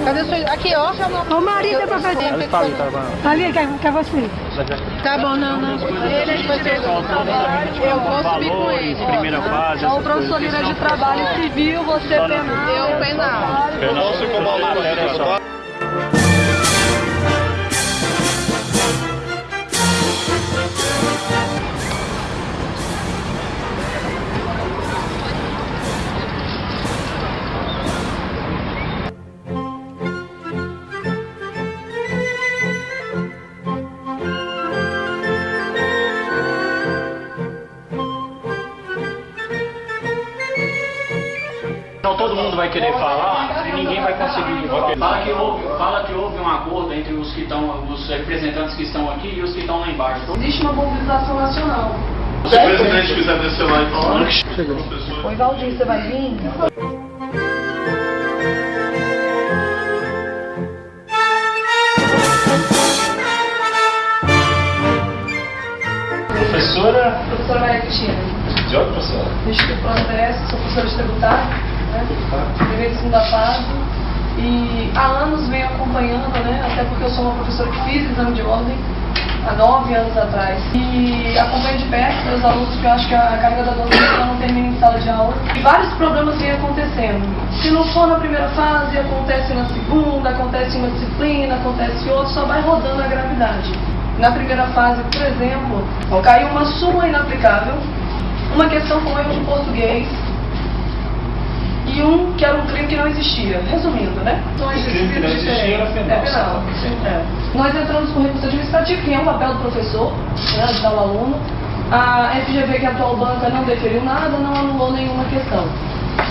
Cadê sua... Aqui, ó. Ô, Maria, pra fazer. Ali, quer você. Tá bom, não. Ele vai ser eu vou subir com ele. Primeira fase. O professor Lira de trabalho civil, você penal. Eu penal. Penal se como a matéria só. Então todo mundo vai querer falar e ninguém vai conseguir. Fala que houve um acordo entre os representantes que estão aqui e os que estão lá embaixo. Existe uma mobilização nacional. Se o presidente quiser descer lá e falar, chegou. Ô, Ivaldinho, você vai vir? Professora? Professora Maria Cristina. De onde, professora? Do Instituto Processo, sou professora de tributário, né? Levei de segunda fase e há anos venho acompanhando, né? Até porque eu sou uma professora que fiz exame de ordem há 9 anos atrás. E acompanho de perto meus alunos, porque eu acho que a carga da docência não termina em sala de aula. E vários problemas vêm acontecendo. Se não for na primeira fase, acontece na segunda, acontece em uma disciplina, acontece em outra, só vai rodando a gravidade. Na primeira fase, por exemplo, caiu uma súmula inaplicável, uma questão com erro de português e que era um crime que não existia. Resumindo, né? O crime que não existia era penal. É penal. É. Nós entramos com recurso administrativo, que é um papel do professor, né, ajudar o aluno. A FGV, que é a atual banca, não deferiu nada, não anulou nenhuma questão,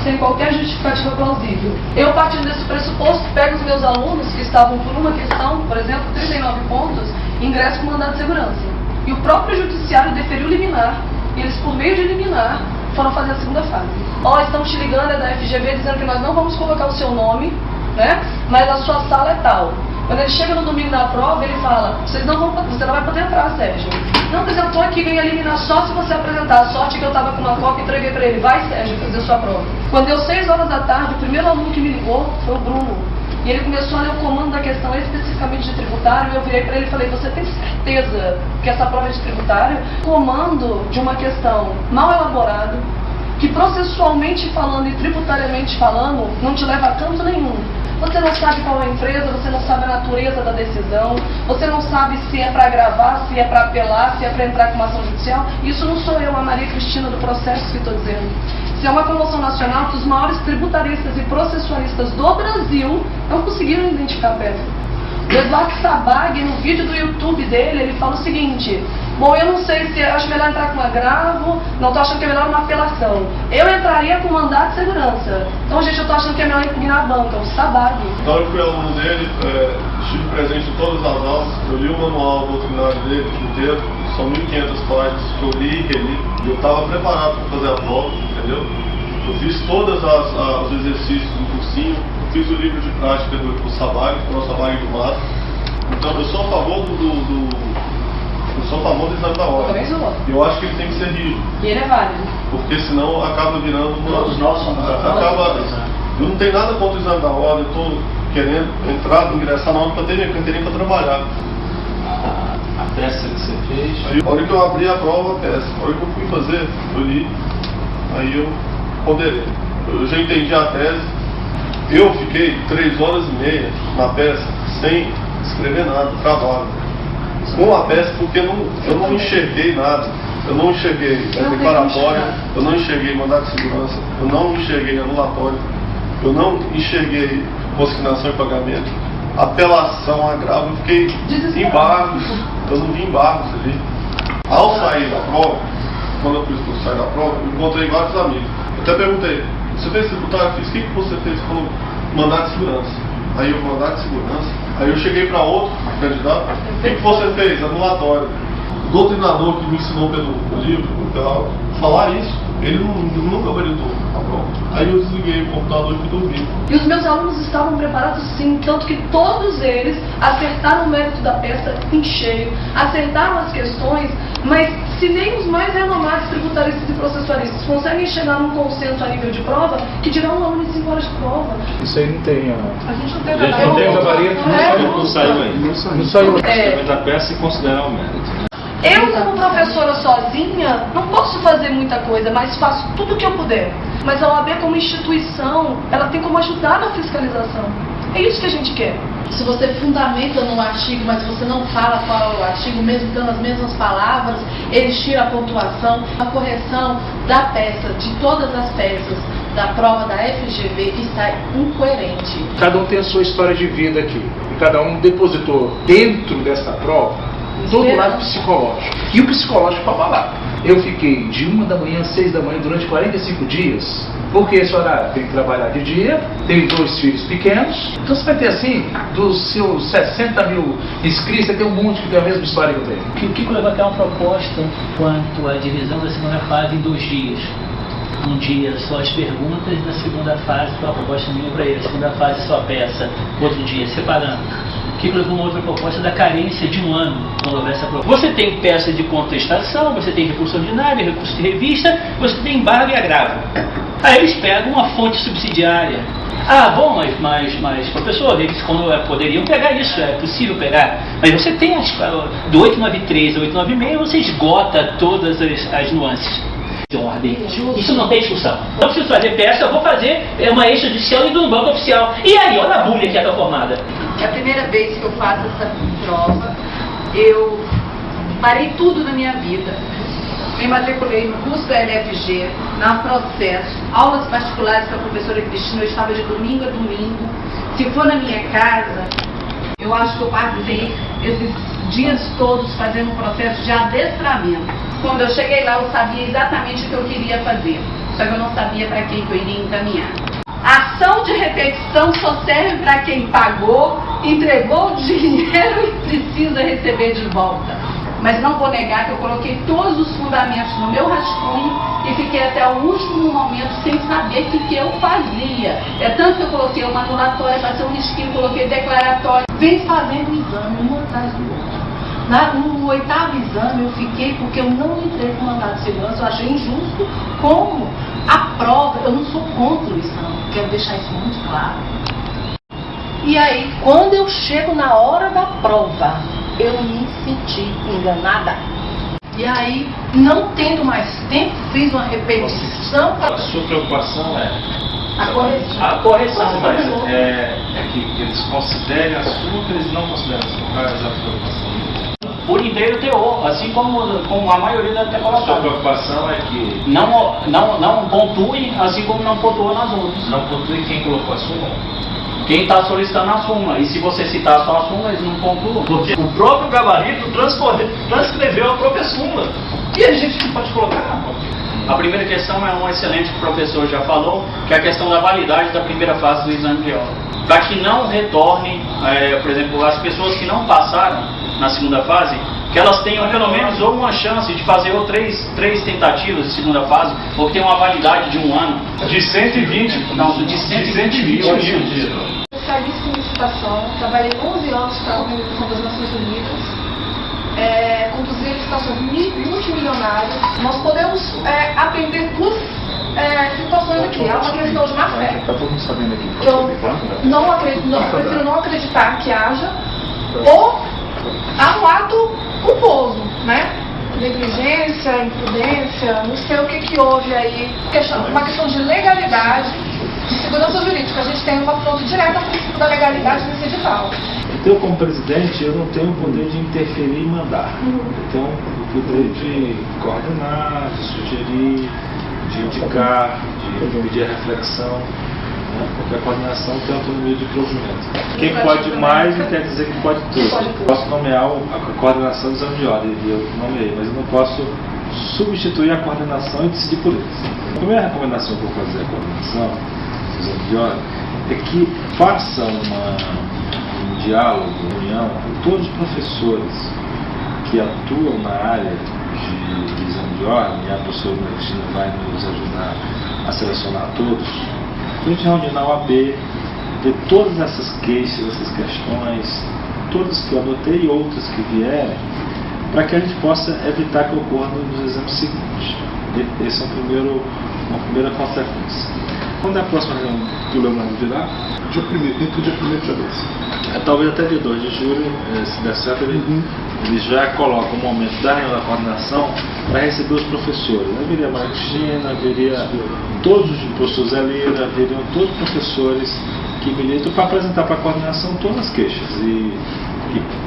sem qualquer justificativa plausível. Eu, partindo desse pressuposto, pego os meus alunos que estavam por uma questão, por exemplo, 39 pontos, e ingresso com mandado de segurança. E o próprio judiciário deferiu liminar, e eles, por meio de liminar, foram fazer a segunda fase. Ó, estamos te ligando, é da FGV, dizendo que nós não vamos colocar o seu nome, né, mas a sua sala é tal. Quando ele chega no domingo da prova, ele fala, você não vai poder entrar, Sérgio. Não, mas eu tô aqui, ganhei eliminar só se você apresentar. A sorte que eu tava com uma cópia e entreguei pra ele. Vai, Sérgio, fazer sua prova. Quando deu 6 horas da tarde, o primeiro aluno que me ligou foi o Bruno. E ele começou a ler o comando da questão especificamente de tributário, e eu virei para ele e falei, você tem certeza que essa prova é de tributário? Comando de uma questão mal elaborado, que processualmente falando e tributariamente falando, não te leva a canto nenhum. Você não sabe qual é a empresa, você não sabe a natureza da decisão, você não sabe se é para agravar, se é para apelar, se é para entrar com uma ação judicial. Isso não sou eu, a Maria Cristina do processo que estou dizendo. Isso é uma convenção nacional que os maiores tributaristas e processualistas do Brasil não conseguiram identificar a peça. O Eduardo Sabag, no vídeo do YouTube dele, ele fala o seguinte, bom, eu não sei se acho melhor entrar com um agravo, não estou achando que é melhor uma apelação. Eu entraria com mandado de segurança. Então, gente, eu estou achando que é melhor impugnar a banca, o Sabag. Então, eu fui aluno dele, estive presente em todas as aulas, eu li o manual doutrinário dele inteiro, são 1.500 páginas que eu li e reli, e eu estava preparado para fazer a prova, entendeu? Eu fiz todos os exercícios do cursinho, fiz o livro de prática do Sabag, do nosso Sabag do Mato. Então, eu sou a favor eu sou a favor do exame da ordem. Eu acho que ele tem que ser rígido. E ele é válido. Porque senão acaba virando uma... Todos nós somos Eu não tenho nada contra o exame da ordem, eu estou querendo entrar, ingressar na ordem para trabalhar. A peça que você fez... Aí, a hora que eu abri a prova, a peça, a hora que eu fui fazer, eu li, aí eu ponderei. Eu já entendi a tese. Eu fiquei 3 horas e meia na peça, sem escrever nada, trabalho. Com a peça, porque eu não enxerguei nada. Eu não enxerguei declaratória, eu não enxerguei mandado de segurança, eu não enxerguei anulatório, eu não enxerguei consignação e pagamento, apelação, agravo, eu fiquei embargos, eu não vi embargos ali. Ao sair da prova, quando eu fui sair da prova, eu encontrei vários amigos. Eu até perguntei, você fez tributário? Fiz, o que você fez? Falou, mandado de segurança. Aí eu mandado de segurança. Aí eu cheguei para outro candidato, o que você fez? Anulatório. O doutrinador que me ensinou pelo livro, falar isso, ele nunca validou a prova. Aí eu desliguei o computador e fui dormir. E os meus alunos estavam preparados sim, tanto que todos eles acertaram o mérito da peça em cheio, acertaram as questões, mas se nem os mais renomados tributaristas e processualistas conseguem chegar num consenso a nível de prova, que dirá um aluno de 5 horas de prova. Isso aí não tem. A gente não tem A gente não tem gabarito, Não saiu ainda. Não saiu. Mas a peça e considerar o mérito. Eu, como professora sozinha, não posso fazer muita coisa, mas faço tudo o que eu puder. Mas a OAB, como instituição, ela tem como ajudar na fiscalização. É isso que a gente quer. Se você fundamenta num artigo, mas você não fala qual é o artigo, mesmo tendo as mesmas palavras, eles tiram a pontuação. A correção da peça, de todas as peças da prova da FGV, está incoerente. Cada um tem a sua história de vida aqui. E cada um depositou dentro dessa prova todo o lado psicológico. E o psicológico para abalar. Eu fiquei de 1 da manhã às 6 da manhã durante 45 dias. Porque esse horário tem que trabalhar de dia, tenho 2 filhos pequenos. Então você vai ter assim, dos seus 60 mil inscritos, você tem um monte que tem a mesma história que eu tenho. O Kiko levantou uma proposta quanto à divisão da segunda fase em 2 dias. Um dia só as perguntas, na segunda fase foi uma proposta minha para ele. A segunda fase só peça, outro dia separando. O Kiko levou uma outra proposta da carência de 1 ano, quando houver essa proposta. Você tem peça de contestação, você tem recurso ordinário, recurso de revista, você tem embargo e agravo. Aí eles pegam uma fonte subsidiária. Ah, bom, mas professor, eles poderiam pegar isso, é possível pegar. Mas você tem do 893 ao 896, você esgota todas as nuances de ordem. Isso não tem discussão. Não preciso fazer peça, eu vou fazer uma extrajudicial e do banco oficial. E aí, olha a bulha que está formada. É a primeira vez que eu faço essa prova. Eu parei tudo na minha vida. Me matriculei no curso da LFG, na Processo, aulas particulares com a professora Cristina, eu estava de domingo a domingo. Se for na minha casa, eu acho que eu passei esses dias todos fazendo um processo de adestramento. Quando eu cheguei lá, eu sabia exatamente o que eu queria fazer, só que eu não sabia para quem que eu iria encaminhar. A ação de repetição só serve para quem pagou, entregou o dinheiro e precisa receber de volta. Mas não vou negar que eu coloquei todos os fundamentos no meu rascunho e fiquei até o último momento sem saber o que eu fazia. É tanto que eu coloquei uma anulatória, passei um risquinho, coloquei declaratório. Vem fazendo o exame, um atrás do outro. No 8º exame eu fiquei porque eu não entrei com mandado de segurança, eu achei injusto. Como? A prova, eu não sou contra o exame, quero deixar isso muito claro. E aí, quando eu chego na hora da prova, eu me senti enganada. E aí, não tendo mais tempo, fiz uma repetição. A sua preocupação é A correção. a correção, mas é que eles considerem a sua, que eles não consideram a sua. Qual é a sua preocupação? Por inteiro teor, assim como a maioria deve ter A sua colocado. preocupação é que Não pontue, assim como não pontua nas outras. não pontue quem colocou a sua. Quem está solicitando a súmula, e se você citar só a súmula, eles não pontuam. Porque o próprio gabarito transcreveu a própria súmula. E a gente não pode colocar. A primeira questão é uma excelente que o professor já falou, que é a questão da validade da primeira fase do exame de ordem. Para que não retorne, por exemplo, as pessoas que não passaram na segunda fase, que elas tenham pelo menos ou uma chance de fazer ou três tentativas de segunda fase, ou que tenham uma validade de 1 ano. De 120. Não, de 120 dias. Especialista em licitação, trabalhei 11 anos para a Organização das Nações Unidas. Conduzir licitações multimilionárias. Nós podemos aprender 2 situações aqui. Há uma questão de má fé. Está todo mundo sabendo aqui. Eu não acredito, prefiro não acreditar que haja, ou há um ato culposo, né? Negligência, imprudência, não sei o que houve aí. Uma questão de legalidade, de segurança jurídica. A gente tem uma fonte direta ao princípio da legalidade nesse edital. Então, como presidente, eu não tenho o poder de interferir e mandar. Então, o poder de coordenar, de sugerir, de indicar, de pedir a reflexão, né? Porque a coordenação tem autonomia de provimento. Quem pode mais não quer dizer que pode tudo. Posso nomear a coordenação do exame de ordem, eu nomeei, mas eu não posso substituir a coordenação e decidir por eles. A primeira recomendação que eu vou fazer à coordenação do exame de ordem é que faça um diálogo, uma união com todos os professores que atuam na área de exame de ordem, e a professora Cristina vai nos ajudar a selecionar todos, a gente reunir na OAB, ver todas essas queixas, essas questões, todas que eu anotei e outras que vierem, para que a gente possa evitar que ocorra nos exames seguintes. Esse é uma primeira consequência. Quando é a próxima reunião que o Leonardo virá? Entre o dia 1º de janeiro. Talvez até dia 2 de julho, se der certo, ele já coloca o momento da reunião da coordenação para receber os professores. Aí viria a Maria Cristina, viria todos os professores Elira, viriam todos os professores que militam para apresentar para a coordenação todas as queixas e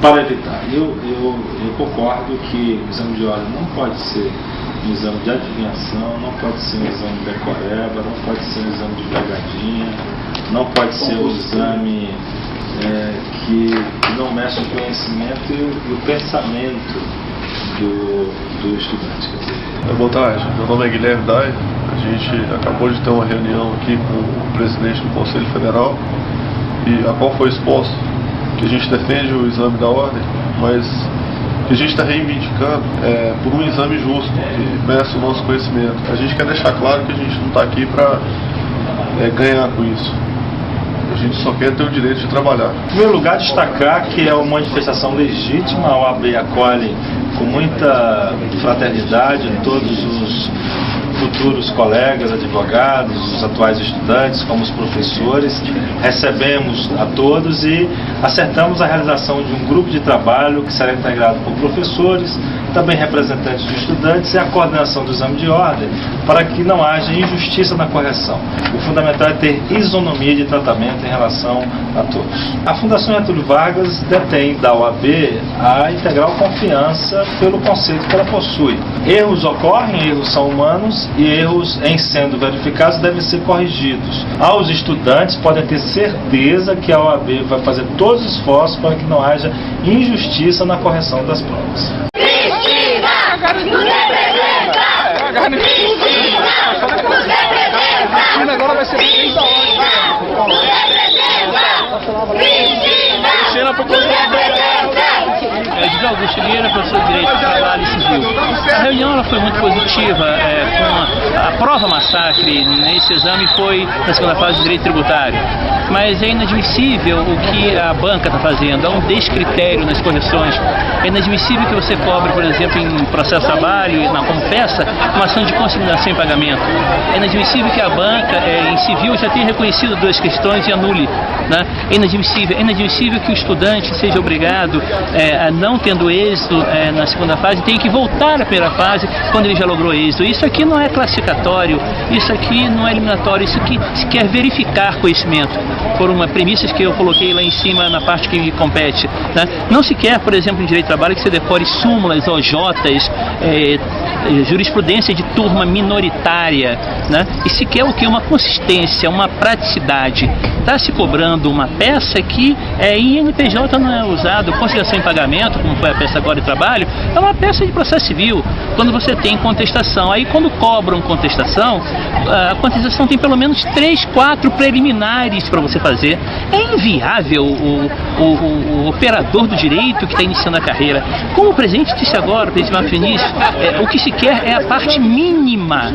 para evitar. Eu concordo que o exame de ordem não pode ser um exame de adivinhação, não pode ser um exame de decoreba, não pode ser um exame de pegadinha, não pode ser um exame que não mexe o conhecimento e o pensamento do estudante. Boa tarde, meu nome é Guilherme Dai. A gente acabou de ter uma reunião aqui com o presidente do Conselho Federal, e a qual foi exposto que a gente defende o exame da ordem, mas que a gente está reivindicando por um exame justo, que meça o nosso conhecimento. A gente quer deixar claro que a gente não está aqui para ganhar com isso. A gente só quer ter o direito de trabalhar. Em primeiro lugar, destacar que é uma manifestação legítima. A OAB acolhe com muita fraternidade todos os futuros colegas, advogados, os atuais estudantes, como os professores. Recebemos a todos e acertamos a realização de um grupo de trabalho que será integrado por professores, também representantes de estudantes e a coordenação do exame de ordem, para que não haja injustiça na correção. O fundamental é ter isonomia de tratamento em relação a todos. A Fundação Getúlio Vargas detém da OAB a integral confiança pelo conceito que ela possui. Erros ocorrem, erros são humanos e erros, em sendo verificados, devem ser corrigidos. Aos estudantes podem ter certeza que a OAB vai fazer todos os esforços para que não haja injustiça na correção das provas. Agora vai ser bem da José Augusto Lira, professor de Direito do Trabalho e Civil. A reunião ela foi muito positiva, com a prova massacre nesse exame foi na segunda fase de Direito Tributário. Mas é inadmissível o que a banca está fazendo, há um descritério nas correções. É inadmissível que você cobre, por exemplo, em processo de trabalho, como peça, uma ação de consignação em pagamento. É inadmissível que a banca, em civil, já tenha reconhecido duas questões e anule. Né? É inadmissível que o estudante seja obrigado, não tendo êxito na segunda fase, tenha que voltar à primeira fase quando ele já logrou êxito. Isso aqui não é classificatório, isso aqui não é eliminatório, isso aqui se quer verificar conhecimento. Foram premissas que eu coloquei lá em cima na parte que me compete. Né? Não se quer, por exemplo, em Direito do Trabalho, que você decore súmulas, OJs, jurisprudência de turma minoritária, né? E se quer o que? Uma consistência, uma praticidade. Está se cobrando uma peça que em INPJ não é usado, conciliação em pagamento, como foi a peça agora de trabalho, é uma peça de processo civil, quando você tem contestação. Aí quando cobram contestação, a contestação tem pelo menos 3, 4 preliminares para você fazer. É inviável o operador do direito que está iniciando a carreira. Como o presidente disse agora, o presidente Marcos Vinícius, o que se quer é a parte mínima,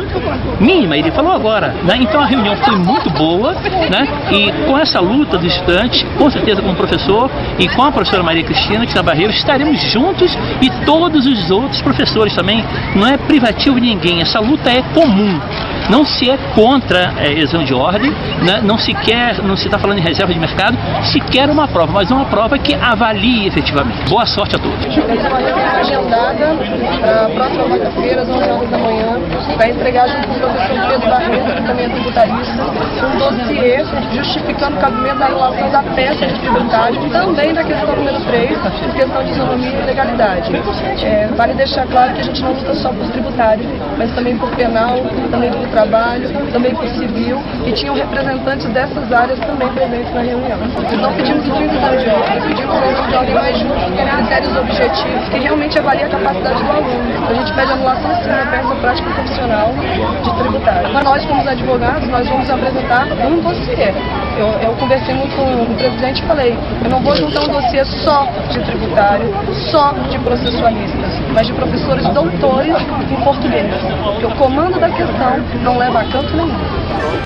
ele falou agora, né? Então a reunião foi muito boa, né? E com essa luta do estudante, com certeza com o professor e com a professora Maria Cristina, que está na Barreiro, estaremos juntos e todos os outros professores também. Não é privativo de ninguém, essa luta é comum. Não se é contra exame de ordem, né? Não se está falando em reserva de mercado, se quer uma prova, mas uma prova que avalie efetivamente. Boa sorte a todos. Essa agendada para a próxima quarta-feira, às 11 horas da manhã, para entregar junto com o professor Pedro Barreto, que também é tributarista, um dossiê justificando o cabimento da anulação da peça de tributário, também da questão número 3, questão de isonomia e legalidade. Vale deixar claro que a gente não luta só por tributário, mas também por penal, também por trabalho, também por civil, e tinham representantes dessas áreas também presentes na reunião. Não pedimos um exame de ordem, pedimos um exame de ordem mais justo, com critérios objetivos, que realmente avalia a capacidade do aluno. A gente pede anulação sim da peça prática profissional de tributário. Mas nós, como advogados, nós vamos apresentar um conselheira. Eu conversei muito com o presidente e falei, eu não vou juntar um dossiê só de tributário, só de processualistas, mas de professores doutores em português, porque o comando da questão não leva a canto nenhum.